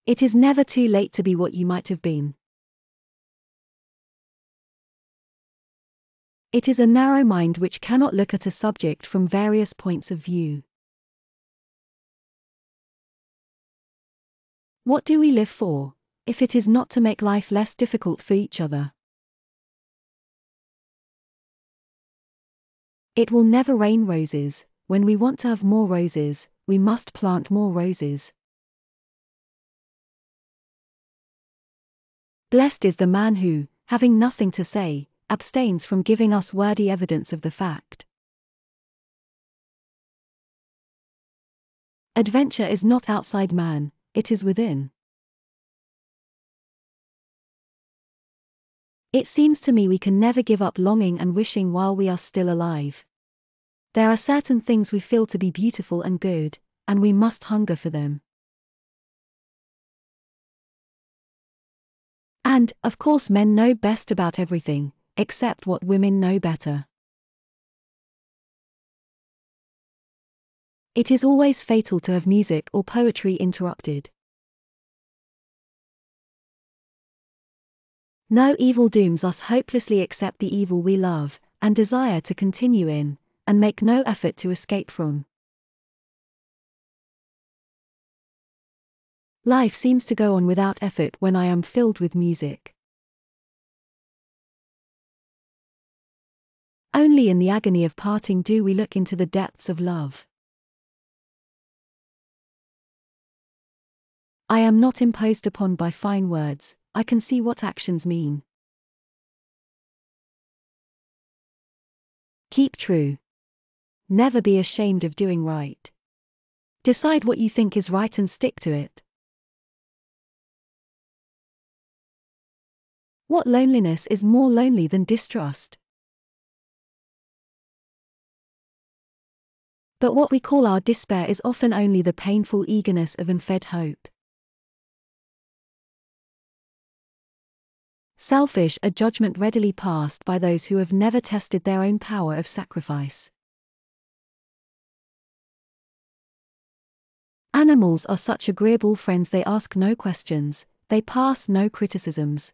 It is never too late to be what you might have been. It is a narrow mind which cannot look at a subject from various points of view. What do we live for, if it is not to make life less difficult for each other? It will never rain roses. When we want to have more roses, we must plant more roses. Blessed is the man who, having nothing to say, abstains from giving us wordy evidence of the fact. Adventure is not outside man, it is within. It seems to me we can never give up longing and wishing while we are still alive. There are certain things we feel to be beautiful and good, and we must hunger for them. And, of course, men know best about everything, except what women know better. It is always fatal to have music or poetry interrupted. No evil dooms us hopelessly except the evil we love, and desire to continue in, and make no effort to escape from. Life seems to go on without effort when I am filled with music. Only in the agony of parting do we look into the depths of love. I am not imposed upon by fine words, I can see what actions mean. Keep true. Never be ashamed of doing right. Decide what you think is right and stick to it. What loneliness is more lonely than distrust? But what we call our despair is often only the painful eagerness of unfed hope. Selfish, a judgment readily passed by those who have never tested their own power of sacrifice. Animals are such agreeable friends, they ask no questions, they pass no criticisms.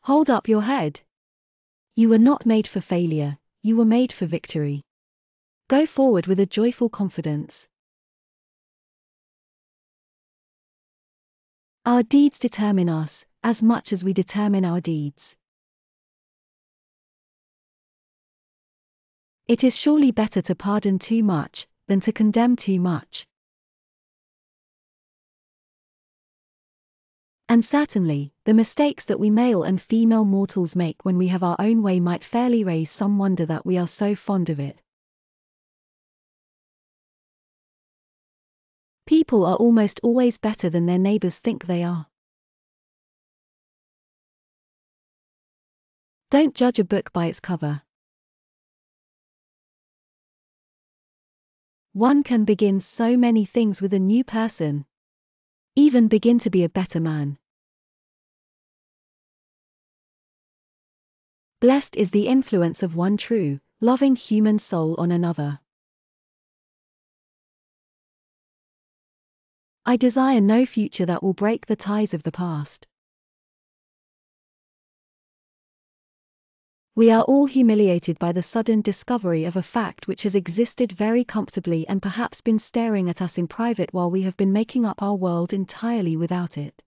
Hold up your head. You were not made for failure, you were made for victory. Go forward with a joyful confidence. Our deeds determine us, as much as we determine our deeds. It is surely better to pardon too much, than to condemn too much. And certainly, the mistakes that we male and female mortals make when we have our own way might fairly raise some wonder that we are so fond of it. People are almost always better than their neighbors think they are. Don't judge a book by its cover. One can begin so many things with a new person. Even begin to be a better man. Blessed is the influence of one true, loving human soul on another. I desire no future that will break the ties of the past. We are all humiliated by the sudden discovery of a fact which has existed very comfortably and perhaps been staring at us in private while we have been making up our world entirely without it.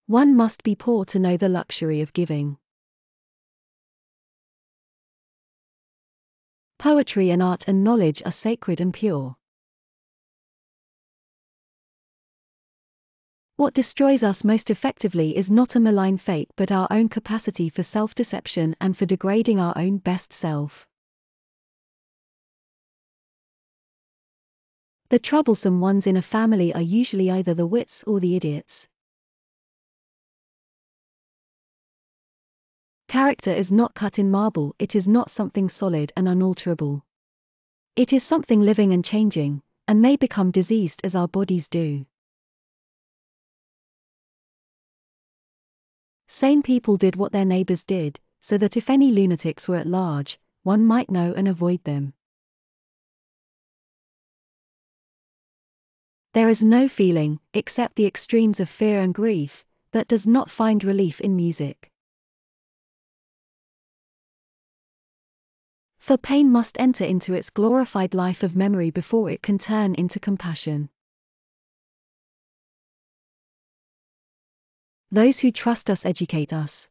One must be poor to know the luxury of giving. Poetry and art and knowledge are sacred and pure. What destroys us most effectively is not a malign fate but our own capacity for self-deception and for degrading our own best self. The troublesome ones in a family are usually either the wits or the idiots. Character is not cut in marble, it is not something solid and unalterable. It is something living and changing, and may become diseased as our bodies do. Sane people did what their neighbors did, so that if any lunatics were at large, one might know and avoid them. There is no feeling, except the extremes of fear and grief, that does not find relief in music. For pain must enter into its glorified life of memory before it can turn into compassion. Those who trust us educate us.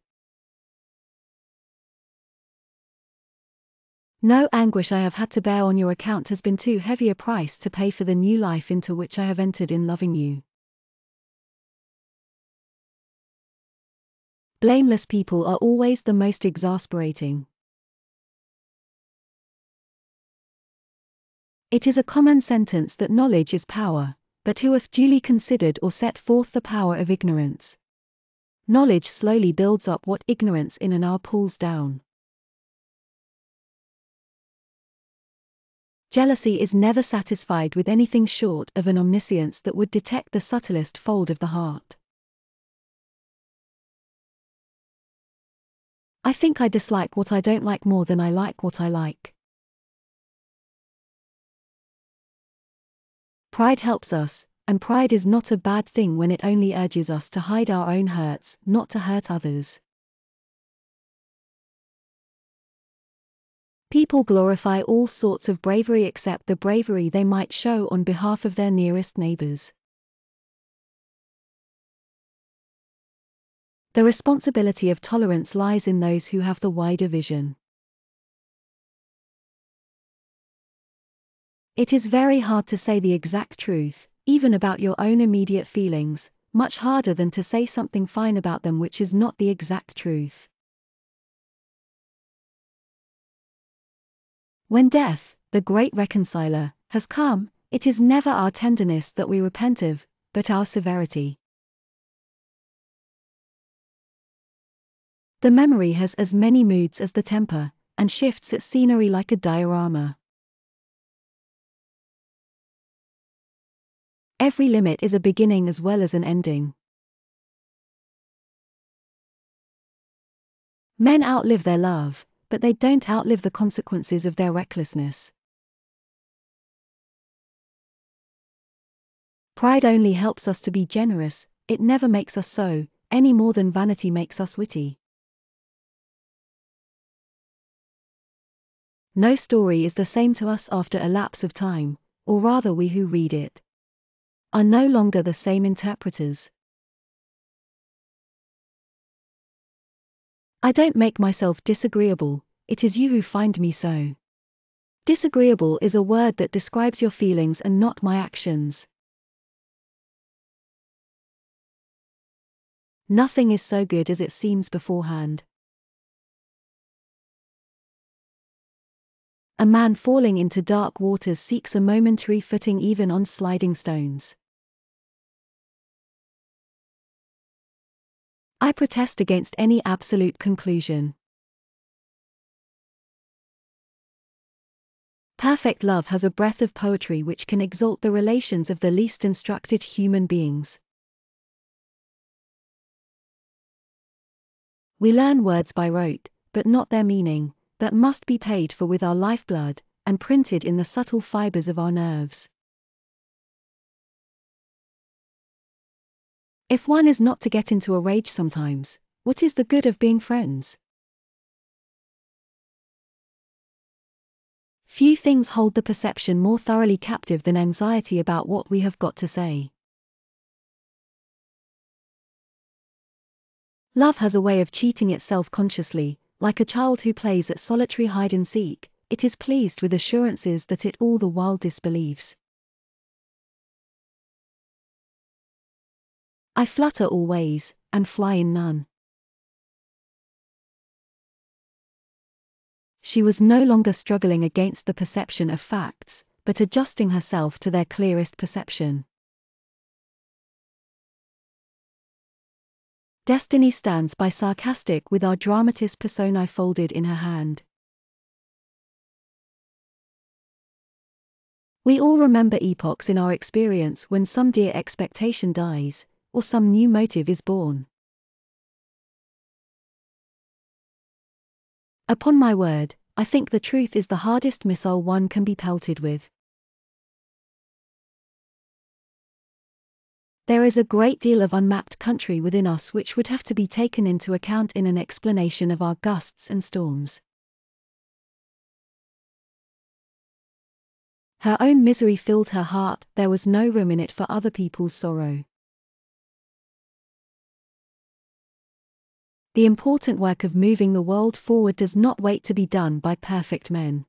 No anguish I have had to bear on your account has been too heavy a price to pay for the new life into which I have entered in loving you. Blameless people are always the most exasperating. It is a common sentence that knowledge is power, but who hath duly considered or set forth the power of ignorance? Knowledge slowly builds up what ignorance in an hour pulls down. Jealousy is never satisfied with anything short of an omniscience that would detect the subtlest fold of the heart. I think I dislike what I don't like more than I like what I like. Pride helps us, and pride is not a bad thing when it only urges us to hide our own hurts, not to hurt others. People glorify all sorts of bravery except the bravery they might show on behalf of their nearest neighbors. The responsibility of tolerance lies in those who have the wider vision. It is very hard to say the exact truth, even about your own immediate feelings, much harder than to say something fine about them which is not the exact truth. When death, the great reconciler, has come, it is never our tenderness that we repent of, but our severity. The memory has as many moods as the temper, and shifts its scenery like a diorama. Every limit is a beginning as well as an ending. Men outlive their love, but they don't outlive the consequences of their recklessness. Pride only helps us to be generous, it never makes us so, any more than vanity makes us witty. No story is the same to us after a lapse of time, or rather we who read it are no longer the same interpreters. I don't make myself disagreeable, it is you who find me so. Disagreeable is a word that describes your feelings and not my actions. Nothing is so good as it seems beforehand. A man falling into dark waters seeks a momentary footing even on sliding stones. I protest against any absolute conclusion. Perfect love has a breath of poetry which can exalt the relations of the least instructed human beings. We learn words by rote, but not their meaning, that must be paid for with our lifeblood, and printed in the subtle fibers of our nerves. If one is not to get into a rage sometimes, what is the good of being friends? Few things hold the perception more thoroughly captive than anxiety about what we have got to say. Love has a way of cheating itself consciously, like a child who plays at solitary hide-and-seek, it is pleased with assurances that it all the while disbelieves. I flutter all ways, and fly in none. She was no longer struggling against the perception of facts, but adjusting herself to their clearest perception. Destiny stands by sarcastic with our dramatis personae folded in her hand. We all remember epochs in our experience when some dear expectation dies, or some new motive is born. Upon my word, I think the truth is the hardest missile one can be pelted with. There is a great deal of unmapped country within us which would have to be taken into account in an explanation of our gusts and storms. Her own misery filled her heart, there was no room in it for other people's sorrow. The important work of moving the world forward does not wait to be done by perfect men.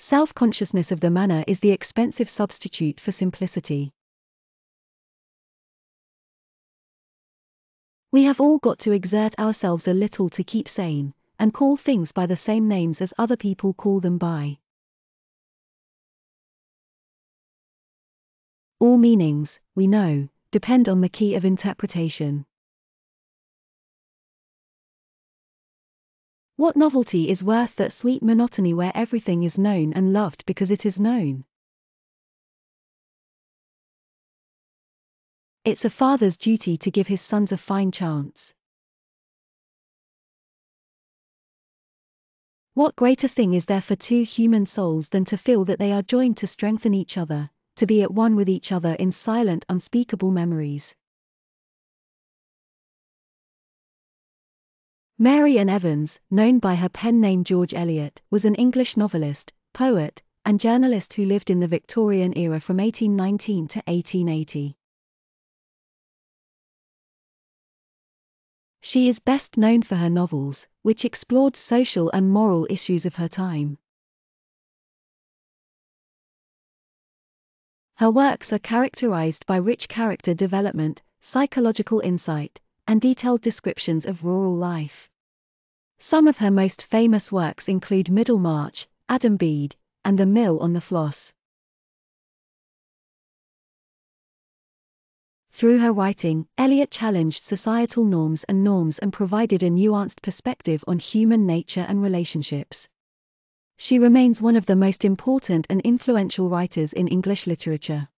Self-consciousness of the manner is the expensive substitute for simplicity. We have all got to exert ourselves a little to keep sane, and call things by the same names as other people call them by. All meanings, we know, depend on the key of interpretation. What novelty is worth that sweet monotony where everything is known and loved because it is known? It's a father's duty to give his sons a fine chance. What greater thing is there for two human souls than to feel that they are joined to strengthen each other, to be at one with each other in silent, unspeakable memories? Mary Ann Evans, known by her pen name George Eliot, was an English novelist, poet, and journalist who lived in the Victorian era from 1819 to 1880. She is best known for her novels, which explored social and moral issues of her time. Her works are characterized by rich character development, psychological insight, and detailed descriptions of rural life. Some of her most famous works include Middlemarch, Bede, and The Mill on the Floss. Through her writing, Eliot challenged societal norms and provided a nuanced perspective on human nature and relationships. She remains one of the most important and influential writers in English literature.